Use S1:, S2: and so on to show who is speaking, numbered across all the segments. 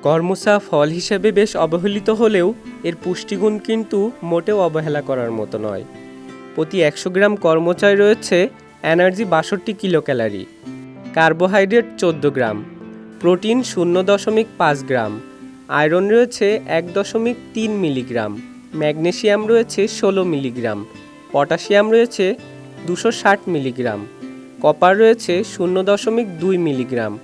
S1: কর্মচা ফল হিসেবে বেশ অবহেলিত হলেও এর পুষ্টিগুণ কিন্তু মোটেও অবহেলা করার মতো নয়। প্রতি 100 গ্রাম কর্মচায় রয়েছে এনার্জি 62 কিলো ক্যালোরি, কার্বোহাইড্রেট 14 গ্রাম, প্রোটিন 0.5 গ্রাম, আয়রন রয়েছে 1.3 মিলিগ্রাম, ম্যাগনেসিয়াম রয়েছে 16 মিলিগ্রাম, পটাশিয়াম রয়েছে 260 মিলিগ্রাম, কপার রয়েছে 0.2 মিলিগ্রাম।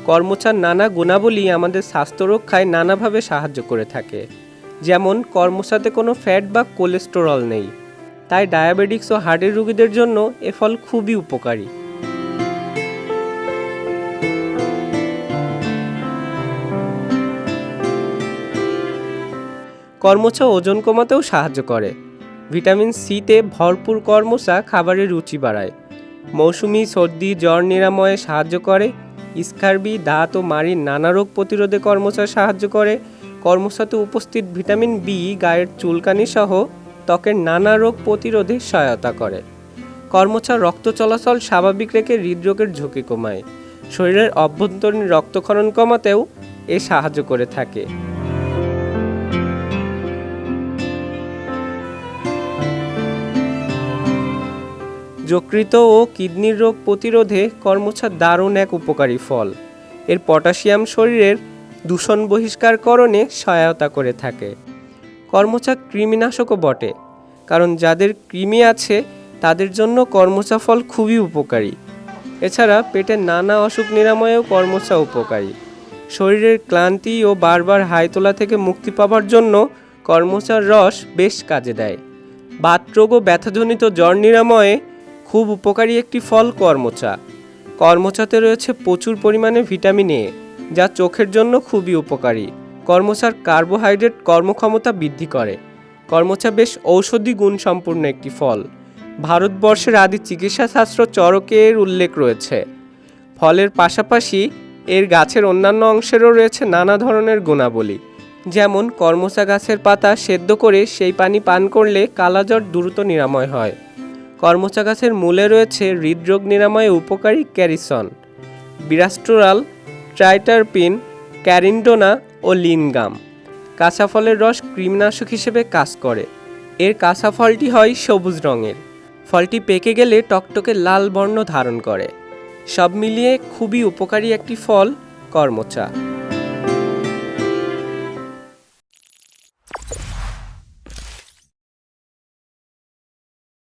S1: কর্মচার নানা গুণাবলী আমাদের স্বাস্থ্য রক্ষায় নানাভাবে সাহায্য করে থাকে। যেমন কর্মচাতে কোনো ফ্যাট বা কোলেস্টেরল নেই, তাই ডায়াবেটিক্স ও হার্টের রোগীদের জন্য এ ফল খুবই উপকারী। কর্মচা ওজন কমাতেও সাহায্য করে। ভিটামিন সিতে ভরপুর কর্মচা খাবারের রুচি বাড়ায়। মৌসুমি সর্দি জ্বর নিরাময়ে সাহায্য করে। স্কার্বি, দাঁত ও মাড়ির নানা রোগ প্রতিরোধে কর্মচা সাহায্য করে। কর্মচাতে উপস্থিত ভিটামিন বি গায়ের চুলকানি সহ ত্বকের নানা রোগ প্রতিরোধে সহায়তা করে। কর্মচা রক্ত চলাচল স্বাভাবিক রেখে হৃদরোগের ঝুঁকি কমায়। শরীরের অভ্যন্তরীণ রক্তক্ষরণ কমাতেও এ সাহায্য করে থাকে। যকৃত ও কিডনির রোগ প্রতিরোধে কর্মচা দারুণ এক উপকারী ফল। এর পটাশিয়াম শরীরের দূষণ বহিষ্কারকরণে সহায়তা করে থাকে। কর্মচা কৃমিনাশকও বটে, কারণ যাদের কৃমি আছে তাদের জন্য কর্মচা ফল খুবই উপকারী। এছাড়া পেটের নানা অসুখ নিরাময়েও কর্মচা উপকারী। শরীরের ক্লান্তি ও বারবার হাই তোলা থেকে মুক্তি পাওয়ার জন্য কর্মচার রস বেশ কাজে দেয়। বাতরোগ ও ব্যথাজনিত জ্বর নিরাময়ে খুব উপকারী একটি ফল কর্মচা। কর্মচাতে রয়েছে প্রচুর পরিমাণে ভিটামিন এ, যা চোখের জন্য খুবই উপকারী। কর্মচার কার্বোহাইড্রেট কর্মক্ষমতা বৃদ্ধি করে। কর্মচা বেশ ঔষধি গুণ সম্পূর্ণ একটি ফল। ভারতবর্ষের আদি চিকিৎসাশাস্ত্র চরকে এর উল্লেখ রয়েছে। ফলের পাশাপাশি এর গাছের অন্যান্য অংশেরও রয়েছে নানা ধরনের গুণাবলী। যেমন কর্মচা গাছের পাতা সেদ্ধ করে সেই পানি পান করলে কালাজ্বর দ্রুত নিরাময় হয়। কর্মচা গাছের মূলে রয়েছে হৃদরোগ নিরাময়ে উপকারী ক্যারিসন, বিরাস্টোরাল, ট্রাইটারপিন, ক্যারিন্ডোনা ও লিনগাম। কাঁচা ফলের রস কৃমিনাশক হিসেবে কাজ করে। এর কাঁচা ফলটি হয় সবুজ রঙের। ফলটি পেকে গেলে টকটকে লাল বর্ণ ধারণ করে। সব মিলিয়ে খুবই উপকারী একটি ফল কর্মচা।